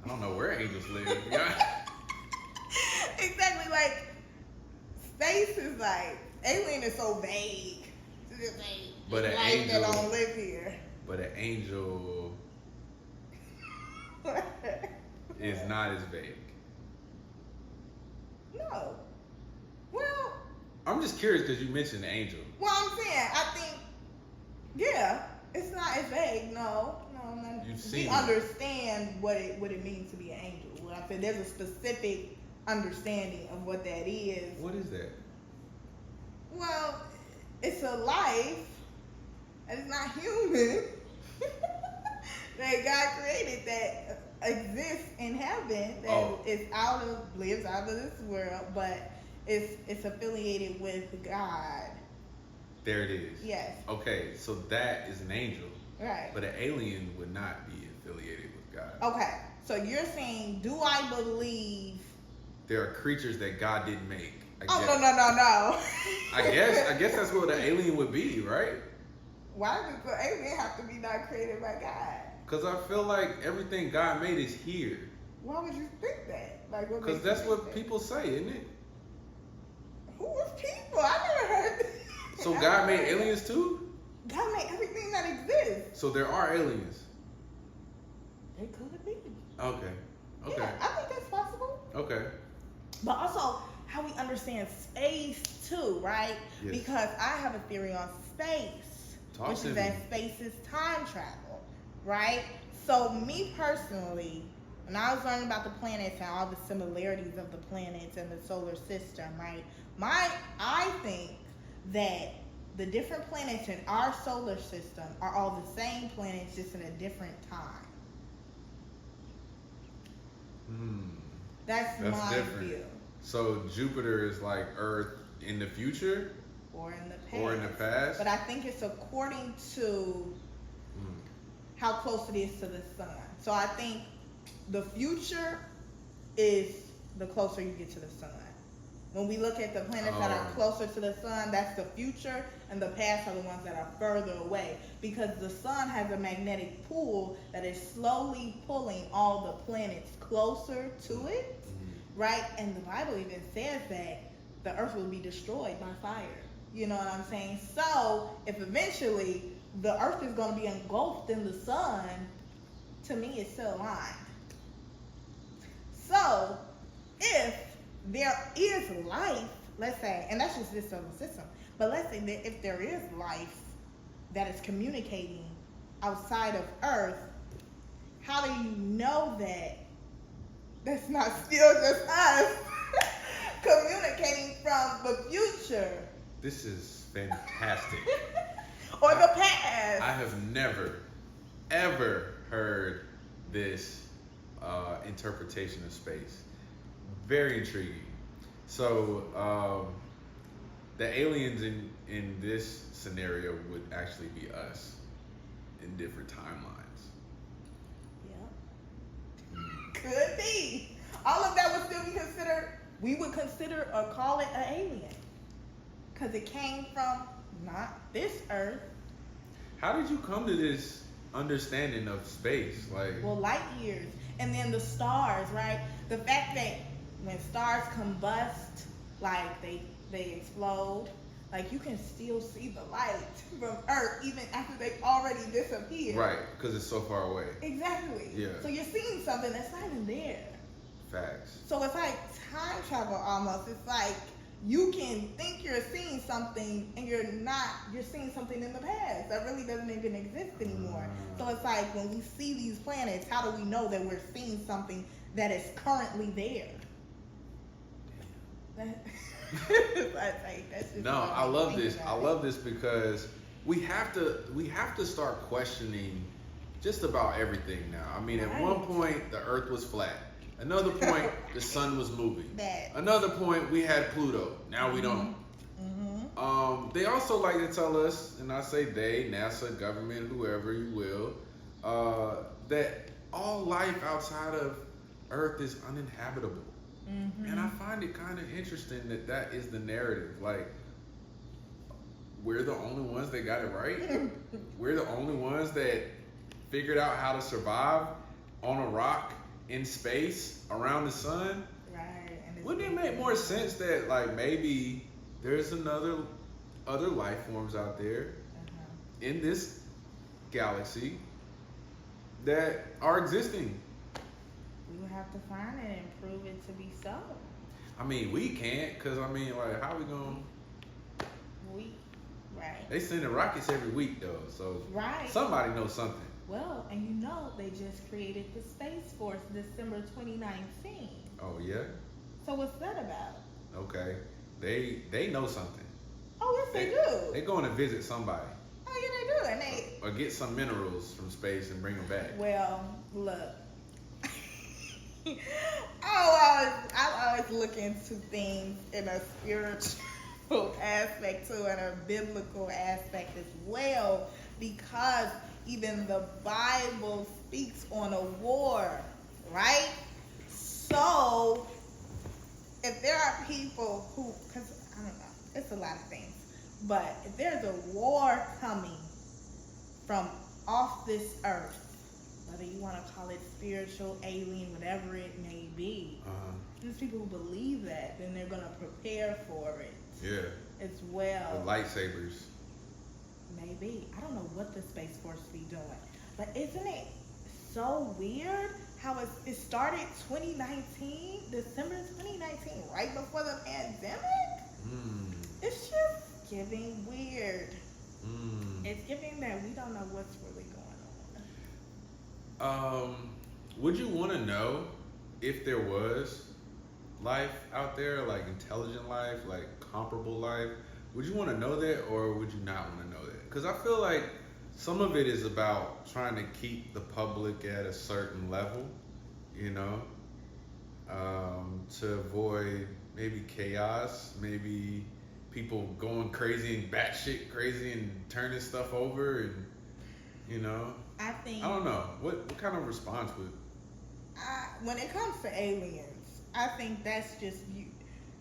I don't know where angels live. Yeah. Exactly, like space is like alien is so vague. It's just like But an life that angel, don't live here. but an angel is not as vague. No. Well, I'm just curious because you mentioned angel. well, I'm saying I think yeah, it's not as vague. No, no. You've We seen it. understand what it means to be an angel. What I said, there's a specific understanding of what that is. What is that? Well, it's a life, and it's not human. That God created that exists in heaven, that lives out of this world, but it's affiliated with God. There it is. Yes. Okay, so that is an angel, Right. but an alien would not be affiliated with God. Okay. So you're saying, do I believe? There are creatures that God didn't make. I Oh guess. no. I guess that's what an alien would be, right? Why does the alien have to be not created by God? Because I feel like everything God made is here. Why would you think that? Like, what Because makes you that's think what that? people say, isn't it? Who was people? I never heard. So God made aliens too? God made everything that exists. So there are aliens. They could be. Okay. Okay. Yeah, I think that's possible. Okay. But also, how we understand space too, right? Yes. Because I have a theory on space, Talk which to is me. that space is time travel, right? So me personally, when I was learning about the planets and all the similarities of the planets and the solar system, right? I think that the different planets in our solar system are all the same planets, just in a different time. That's That's my different. view. So Jupiter is like Earth in the future Or in the past. or in the past? But I think it's according to how close it is to the sun. So I think the future is the closer you get to the sun. When we look at the planets that are closer to the sun, that's the future, and the past are the ones that are further away. Because the sun has a magnetic pull that is slowly pulling all the planets closer to it, right? And the Bible even says that the earth will be destroyed by fire. You know what I'm saying? So if eventually the earth is going to be engulfed in the sun, to me it's still aligned. So if there is life, let's say, and that's just this solar system, but let's say that if there is life that is communicating outside of Earth, how do you know that that's not still just us communicating from the future? This is fantastic. Or the past? I have never, ever heard this interpretation of space. Very intriguing. So the aliens in this scenario would actually be us in different timelines. Yeah. Could be. All of that would still be considered, we would consider or call it an alien. Because it came from not this Earth. How did you come to this understanding of space? Like, Well, light years. And then the stars, right? The fact that when stars combust, like they explode, like you can still see the light from Earth even after they've already disappeared. right, because it's so far away. Exactly. Yeah. So you're seeing something that's not even there. Facts. So it's like time travel almost. It's like you can think you're seeing something and you're not. You're seeing something in the past that really doesn't even exist anymore. So it's like when we see these planets, how do we know that we're seeing something that is currently there? No, I love this. I love this because we have to start questioning just about everything now. I mean, at one point the Earth was flat. Another point the sun was moving. Another point we had Pluto. Now we don't. They also like to tell us, and I say they, NASA, government, whoever you will, that all life outside of Earth is uninhabitable. And I find it kind of interesting that that is the narrative. Like, we're the only ones that got it right. We're the only ones that figured out how to survive on a rock in space around the sun, Right. And it's wouldn't it make more sense that like maybe there's other life forms out there in this galaxy that are existing? We would have to find it and prove it to be so. I mean, we can't, cause I mean, like, how we gonna? Right. They sending rockets every week though, so Right. somebody knows something. Well, and you know they just created the Space Force December 2019. Oh yeah. So what's that about? Okay. They know something. Oh yes, they do. They going to visit somebody Oh yeah, they do. And they. or get some minerals from space and bring them back. Well, look. I always look into things in a spiritual aspect too, and a biblical aspect as well, because even the Bible speaks on a war, right? So, if there are people who, because I don't know, it's a lot of things, but if there's a war coming from off this earth, whether you want to call it spiritual, alien, whatever it may be, there's people who believe that, then they're going to prepare for it. Yeah. As well. The lightsabers. Maybe. I don't know what the Space Force be doing. But isn't it so weird how it started 2019, December 2019, right before the pandemic? It's just giving weird. It's giving that we don't know what's really going on. Would you want to know if there was life out there, like intelligent life, like comparable life? Would you want to know that, or would you not want to know that? Because I feel like some of it is about trying to keep the public at a certain level, you know, to avoid maybe chaos, maybe people going crazy and batshit crazy and turning stuff over, and you know. I don't know. What kind of response would? When it comes to aliens, I think that's just you.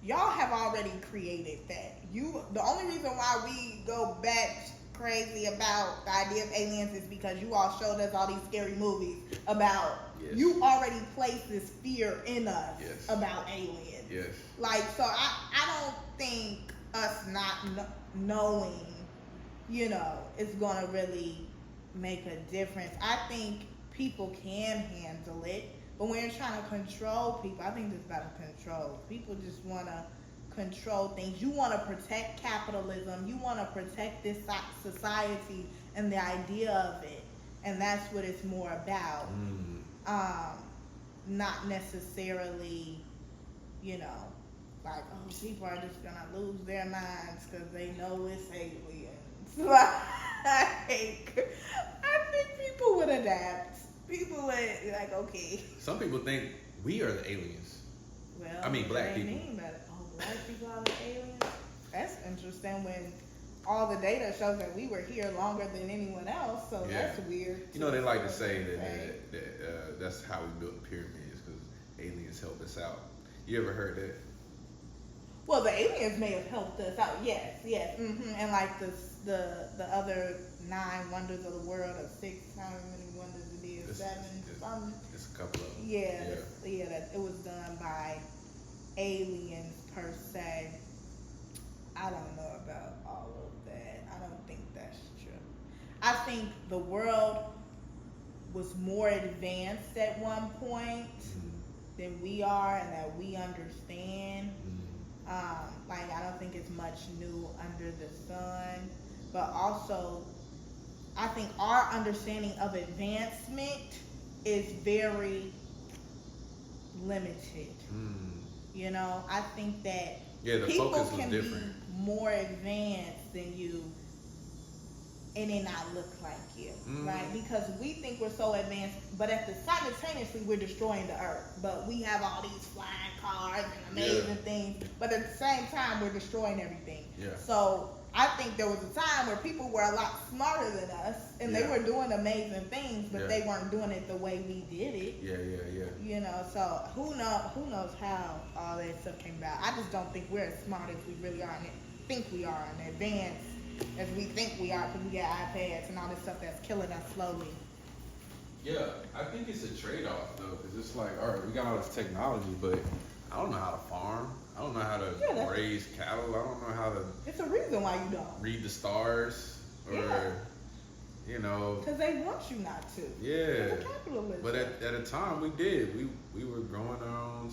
Y'all have already created that. The only reason why we go back crazy about the idea of aliens is because you all showed us all these scary movies about. Yes. You already placed this fear in us Yes. about aliens. Yes. Like, so I don't think us not knowing, you know, is gonna really make a difference. I think people can handle it, but when you're trying to control people, I think it's about control. People just want to control things. You want to protect capitalism. You want to protect this society and the idea of it, and that's what it's more about. Not necessarily, you know, like, oh, people are just gonna lose their minds because they know it's aliens. Like, I think people would adapt. People would like, okay. Some people think we are the aliens. Well, I mean, black they people. mean, but black people are the aliens. That's interesting when all the data shows that we were here longer than anyone else. So Yeah. that's weird. You know, they like to say that that's how we built the pyramids, because aliens helped us out. You ever heard that? Well, the aliens may have helped us out. Yes. And like the other 9 wonders of the world, or 6, how many wonders it is, 7, something. It's a couple of them. Yeah, that it was done by aliens per se. I don't know about all of that. I don't think that's true. I think the world was more advanced at one point than we are, and that we understand. Like, I don't think it's much new under the sun, but also I think our understanding of advancement is very limited. You know, I think that the people focus was can different. be more advanced than you and it not look like you, right? Because we think we're so advanced, but simultaneously we're destroying the earth. But we have all these flying cars and amazing things, but at the same time we're destroying everything. So I think there was a time where people were a lot smarter than us, and they were doing amazing things, but they weren't doing it the way we did it. You know, so who knows how all that stuff came about. I just don't think we're as smart as we really are, and think we are, and advanced as we think we are, because we got iPads and all this stuff that's killing us slowly. Yeah, I think it's a trade-off though, because it's like, all right, we got all this technology, but I don't know how to farm. I don't know how to Yeah, raise cattle. I don't know how to It's a reason why you don't. read the stars or, Yeah. you know. Because they want you not to. Yeah. It's a capitalism. But at a time we did. We were growing our own